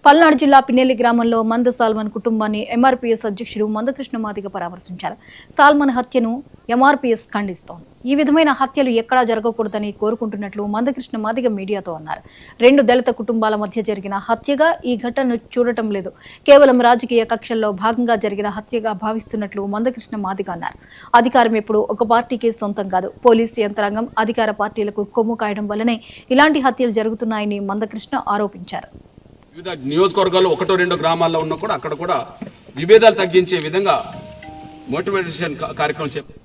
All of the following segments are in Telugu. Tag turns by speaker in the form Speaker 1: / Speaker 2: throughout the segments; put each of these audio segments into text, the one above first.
Speaker 1: పల్నాడు జిల్లా పిన్నెల్లి గ్రామంలో మంద సాల్మన్ కుటుంబాన్ని ఎంఆర్పీఎస్ అధ్యక్షుడు మందకృష్ణ మాదిగ పరామర్శించారు. సాల్మన్ హత్యను ఎంఆర్పీఎస్ ఖండిస్తోంది. ఈ విధమైన హత్యలు ఎక్కడా జరగకూడదని కోరుకుంటున్నట్లు మందకృష్ణ మాదిగ మీడియాతో అన్నారు. 2 దళిత కుటుంబాల మధ్య జరిగిన హత్యగా ఈ ఘటనను చూడటం లేదు, కేవలం రాజకీయ కక్షల్లో భాగంగా జరిగిన హత్యగా భావిస్తున్నట్లు మందకృష్ణ మాదిగ అన్నారు. అధికారం ఎప్పుడు ఒక పార్టీకి సొంతం కాదు. పోలీసు యంత్రాంగం అధికార పార్టీలకు కొమ్ము కాయడం వల్లనే ఇలాంటి హత్యలు జరుగుతున్నాయని మందకృష్ణ ఆరోపించారు.
Speaker 2: వివిధ నియోజకవర్గాల్లో 1-2 గ్రామాల్లో ఉన్నా కూడా అక్కడ కూడా విభేదాలు తగ్గించే విధంగా మోటివేషన్ కార్యక్రమం చేపట్టారు.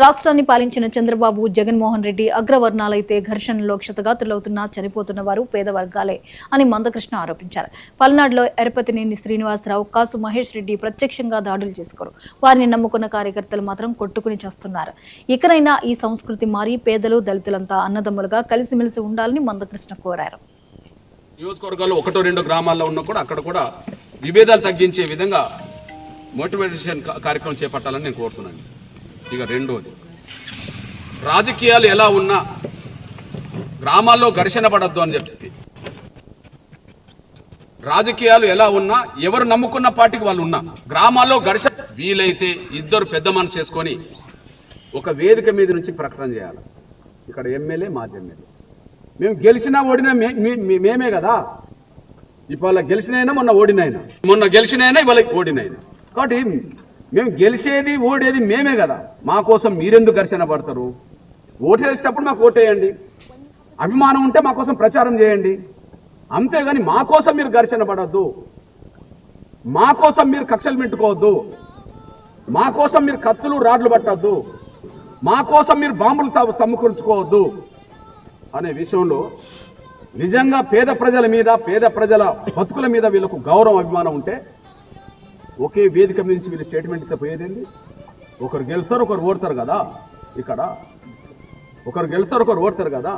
Speaker 1: రాష్ట్రాన్ని పాలించిన చంద్రబాబు, జగన్మోహన్ రెడ్డి అగ్రవర్ణాలైతే ఘర్షణలో క్షతగాతులవుతున్నా చనిపోతున్న వారు పేద వర్గాలే అని మందకృష్ణ ఆరోపించారు. పల్నాడులో ఎరపతినేని శ్రీనివాసరావు, కాసు మహేష్ రెడ్డి ప్రత్యక్షంగా దాడులు చేసుకోరు. వారిని నమ్ముకున్న కార్యకర్తలు మాత్రం కొట్టుకుని చేస్తున్నారు. ఇకనైనా ఈ సంస్కృతి మారి పేదలు, దళితులంతా అన్నదమ్ములుగా కలిసిమెలిసి ఉండాలని మందకృష్ణ కోరారు.
Speaker 2: నియోజకవర్గాల్లో 1-2 గ్రామాల్లో ఉన్నా కూడా అక్కడ కూడా విభేదాలు తగ్గించే విధంగా మోటివేషన్ కార్యక్రమం చేపట్టాలని నేను కోరుతున్నాను. ఇక రెండోది, రాజకీయాలు ఎలా ఉన్నా గ్రామాల్లో ఘర్షణ పడద్దు అని చెప్పి, రాజకీయాలు ఎలా ఉన్నా ఎవరు నమ్ముకున్న పార్టీకి వాళ్ళు ఉన్నా గ్రామాల్లో ఘర్షణ వీలైతే ఇద్దరు పెద్ద మనసు చేసుకొని ఒక వేదిక మీద నుంచి ప్రకటన చేయాలి. ఇక్కడ ఎమ్మెల్యే, మాజీ ఎమ్మెల్యే, మేము గెలిచినా ఓడినా మేమే కదా. ఇవాళ గెలిచినైనా మొన్న గెలిచినైనా ఇవాళ ఓడినైనా, కాబట్టి మేము గెలిచేది ఓడేది మేమే కదా. మా కోసం మీరెందుకు ఘర్షణ పడతారు? ఓటేసేటప్పుడు మాకు ఓటేయండి, అభిమానం ఉంటే మా కోసం ప్రచారం చేయండి, అంతేగాని మా కోసం మీరు ఘర్షణ పడద్దు, మా కోసం మీరు కక్షలు పెట్టుకోవద్దు, మా కోసం మీరు కత్తులు రాడ్లు పట్టద్దు, మా కోసం మీరు బాంబులు సమకూర్చుకోవద్దు అనే విషయంలో నిజంగా పేద ప్రజల మీద, పేద ప్రజల బతుకుల మీద వీళ్ళకు గౌరవం, అభిమానం ఉంటే ఒకే వేదిక మీద నుంచి వీళ్ళు స్టేట్మెంట్ ఇస్తే పోయేదేంటి? ఒకరు గెలుస్తారు, ఒకరు ఓడతారు కదా. ఇక్కడ ఒకరు గెలుస్తారు, ఒకరు ఓడతారు కదా.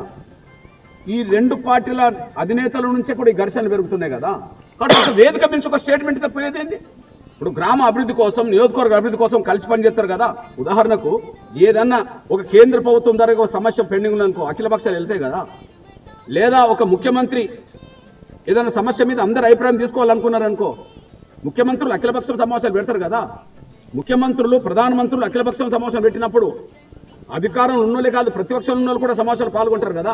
Speaker 2: ఈ 2 పార్టీల అధినేతల నుంచే కూడా ఈ ఘర్షణలు పెరుగుతున్నాయి కదా. కాబట్టి ఒక వేదిక నుంచి ఒక స్టేట్మెంట్ ఇస్తే పోయేదేంటి? ఇప్పుడు గ్రామ అభివృద్ధి కోసం, నియోజకవర్గ అభివృద్ధి కోసం కలిసి పనిచేస్తారు కదా. ఉదాహరణకు ఏదన్నా ఒక కేంద్ర ప్రభుత్వం ద్వారా ఒక సమస్య పెండింగ్ ఉందనుకో, అఖిల పక్షాలు వెళ్తాయి కదా. లేదా ఒక ముఖ్యమంత్రి ఏదైనా సమస్య మీద అందరు అభిప్రాయం తీసుకోవాలనుకున్నారనుకో, ముఖ్యమంత్రులు అఖిలపక్షం సమావేశాలు పెడతారు కదా. ముఖ్యమంత్రులు, ప్రధానమంత్రులు అఖిలపక్షం సమావేశం పెట్టినప్పుడు అధికారం ఉన్నోళ్ళే కాదు, ప్రతిపక్షంలో ఉన్న వాళ్ళు కూడా సమావేశాలు పాల్గొంటారు కదా.